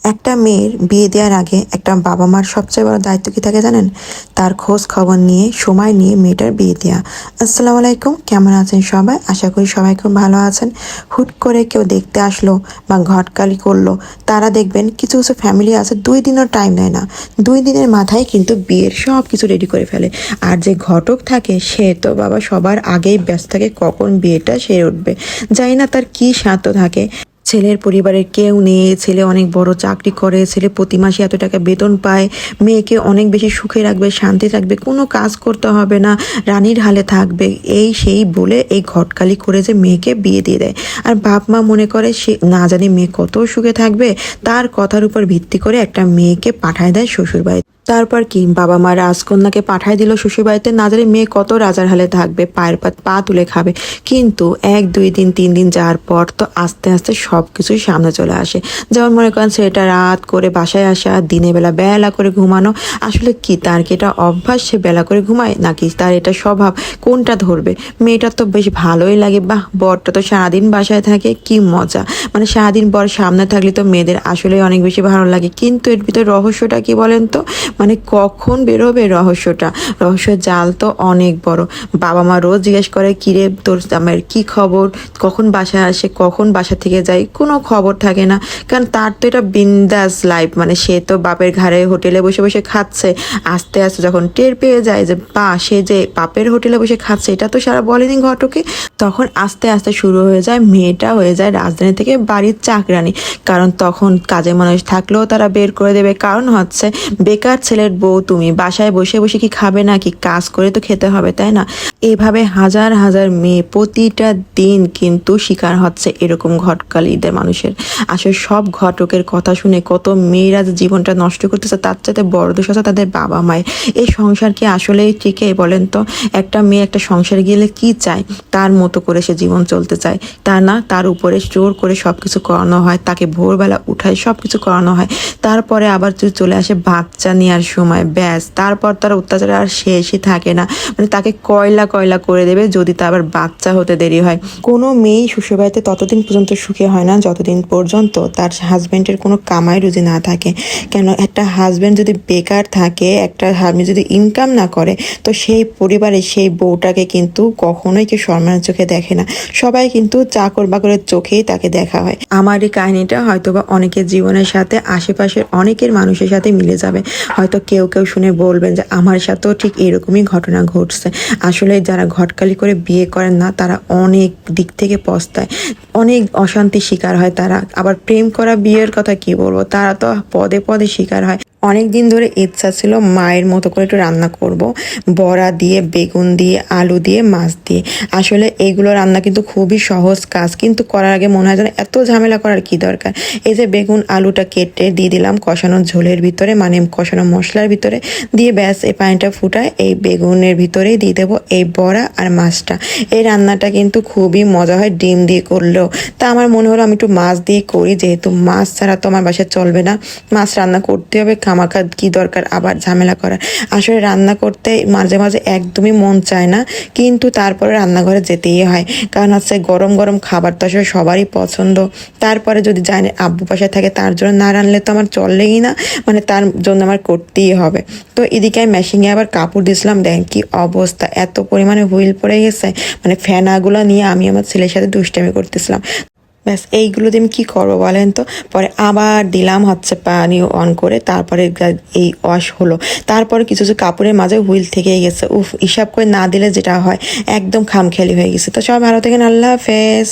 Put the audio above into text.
একটা মেয়ের বিয়ে দেওয়ার আগে একটা বাবা মার সবচেয়ে বড় দায়িত্ব কি থাকে জানেন? তার খোঁজ খবর নিয়ে সময় নিয়ে মেয়েটার বিয়ে দেওয়া। আসসালামু আলাইকুম, কেমন আছেন সবাই? আশা করি সবাই খুব ভালো আছেন। হুট করে কেউ দেখতে আসলো বা ঘটকালি করলো, তারা দেখবেন কিছু কিছু ফ্যামিলি আছে 2 দিনও টাইম নেয় না, 2 দিনের মাথায় কিন্তু বিয়ের সব কিছু রেডি করে ফেলে। আর যে ঘটক থাকে সে তো বাবা সবার আগেই ব্যস্ত থাকে কখন বিয়েটা সেরে উঠবে। জানি না তার কি স্বার্থ থাকে। ছেলের পরিবারের কেউ নেই, ছেলে অনেক বড় চাকরি করে, ছেলে প্রতি মাসে এত টাকা বেতন পায়, মেয়েকে অনেক বেশি সুখে রাখবে, শান্তি রাখবে, কোনো কাজ করতে হবে না, রানীর হালে থাকবে, এই সেই বলে এই ঘটকালি করে যে মেয়েকে বিয়ে দিয়ে দেয়। আর বাপ মা মনে করে সে না জানি মেয়ে কত সুখে থাকবে, তার কথার উপর ভিত্তি করে একটা মেয়েকে পাঠায় দেয় শ্বশুরবাড়ি। তারপর কি বাবা মা রাজকন্যাকে পাঠায় দিল শ্বশুরবাড়িতে, না জানি মেয়ে কত রাজার হালে থাকবে, পায়ের পা তুলে খাবে। কিন্তু 1 2 দিন 3 দিন যাওয়ার পর তো আস্তে আস্তে সব কিছুই সামনে চলে আসে। যেমন মনে করেন ছেলেটা রাত করে বাসায় আসা, দিনে বেলা বেলা করে ঘুমানো। আসলে কি তার কি এটা অভ্যাস সে বেলা করে ঘুমায়, নাকি তার এটা স্বভাব, কোনটা ধরবে? মেয়েটার তো বেশ ভালোই লাগে, বাহ বরটা তো সারাদিন বাসায় থাকে, কি মজা। মানে সারাদিন বর সামনে থাকলে তো মেয়েদের আসলে অনেক বেশি ভালো লাগে। কিন্তু এর ভিতরে রহস্যটা কি বলেন তো? মানে কখন বেরোবে রহস্যটা? রহস্যের জাল তো অনেক বড়। বাবা মা রোজ জিজ্ঞেস করে কিরে তোর আমার কি খবর, কখন বাসায় আসে, কখন বাসা থেকে যায়, কোনো খবর থাকে না। কারণ তার তো এটা বিন্দাস লাইফ, মানে সে তো বাপের ঘরে হোটেলে বসে বসে খাচ্ছে। আস্তে আস্তে যখন টের পেয়ে যায় যে সে যে বাপের হোটেলে বসে খাচ্ছে, এটা তো সারা বলেনি ঘটকে, তখন আস্তে আস্তে শুরু হয়ে যায় মেয়েটা হয়ে যায় রাজধানী থেকে বাড়ির চাকরানি। কারণ তখন কাজে মানুষ থাকলেও তারা বের করে দেবে, কারণ হচ্ছে বেকার ছেলের বউ তুমি বাসায় বসে বসে কি খাবে, নাকি কাজ করে তো খেতে হবে, তাই না? এভাবে হাজার হাজার মেয়ে প্রতিটা দিন কিন্তু শিকার হচ্ছে এরকম ঘটকালিদের মানুষের। আসলে সব ঘটকের কথা শুনে কত মেয়েরা যে জীবনটা নষ্ট করতেছে, তার চাইতে বড় দোষ আছে তাদের বাবা মায়ের। এই সংসার কি আসলে টিকে বলেন তো? একটা মেয়ে একটা সংসারে গেলে কি চায়? তার মতো করে সে জীবন চলতে চায়, তা না তার উপরে জোর করে সবকিছু করানো হয়, তাকে ভোরবেলা উঠায় সবকিছু করানো হয়। তারপরে আবার যদি চলে আসে বাচ্চা নেওয়ার সময়, ব্যাস তারপর তার অত্যাচার আর শেষই থাকে না। মানে তাকে কয়লা কয়লা করে দেবে যদি তা আবার বাচ্চা হতে দেরি হয়। কোনো মেয়েই শ্বশুরবাড়িতে ততদিন পর্যন্ত সুখী হয় না যতদিন পর্যন্ত তার হাজব্যান্ডের কোনো কামাই রুজি না থাকে। কেন, একটা হাজব্যান্ড যদি বেকার থাকে, একটা স্বামী যদি ইনকাম না করে, তো সেই পরিবারে সেই বউটাকে কিন্তু কখনোই কেউ সম্মানের চোখে দেখে না। সবাই কিন্তু চাকর বাকরের চোখেই তাকে দেখা হয়। আমার এই কাহিনীটা হয়তোবা অনেকের জীবনের সাথে আশেপাশের অনেকের মানুষের সাথে মিলে যাবে। হয়তো কেউ কেউ শুনে বলবেন যে আমার সাথেও ঠিক এরকমই ঘটনা ঘটছে। আসলে যারা ঘটকালি করে বিয়ে করেন না, তারা অনেক দিক থেকে পস্তায়, অনেক অশান্তির শিকার হয় তারা। আবার প্রেম করা বিয়ের কথা কি বলবো, তারা তো পদে পদে শিকার হয়। অনেক দিন ধরে ইচ্ছা ছিল মায়ের মতো করে একটু রান্না করব, বড়া দিয়ে, বেগুন দিয়ে, আলু দিয়ে, মাছ দিয়ে। আসলে এইগুলো রান্না কিন্তু খুবই সহজ কাজ, কিন্তু করার আগে মনে হয় যেন এত ঝামেলা করার কি দরকার। এই যে বেগুন আলুটা কেটে দিয়ে দিলাম কষানো ঝোলের ভিতরে, মানে কষানো মশলার ভিতরে দিয়ে, ব্যাস এই পানিটা ফুটায় এই বেগুনের ভিতরেই দিয়ে দেবো এই বড়া আর মাছটা। এই রান্নাটা কিন্তু খুবই মজা হয় ডিম দিয়ে করলেও। তা আমার মনে হলো আমি একটু মাছ দিয়ে করি, যেহেতু মাছ ছাড়া তো আমার বাসায় চলবে না, মাছ রান্না করতে হবে, খামাখা কি দরকার আবার ঝামেলা করার। আসলে রান্না করতে মাঝে মাঝে একদমই মন চায় না, কিন্তু তারপরে রান্নাঘরে যেতেই হয়, কারণ হচ্ছে গরম গরম খাবার তো আসলে সবারই পছন্দ। তারপরে যদি জানে আব্বু বাসায় থাকে, তার জন্য না রানলে তো আমার চললেই না, মানে তার জন্য আমার করতেই হবে। তো এদিকে আমি মেশিনে আবার কাপড় দিয়েছিলাম, দেখেন কি অবস্থা, এত পরিমাণে হুইল পড়ে গেছে। মানে ফেনাগুলো নিয়ে আমি আমার ছেলের সাথে দুষ্টামি করতেছিলাম। ব্যাস এইগুলো দিয়ে আমি কী করবো বলেন তো? পরে আবার দিলাম হচ্ছে পানি অন করে, তারপরে এই ওয়াশ হলো। তারপরে কিছু কিছু কাপড়ের মাঝে হুইল থেকেই গেছে, উফ, হিসাব করে না দিলে যেটা হয় একদম খামখেয়ালি হয়ে গেছে। তো সবাই ভালো থাকেন, আল্লাহ হাফেজ।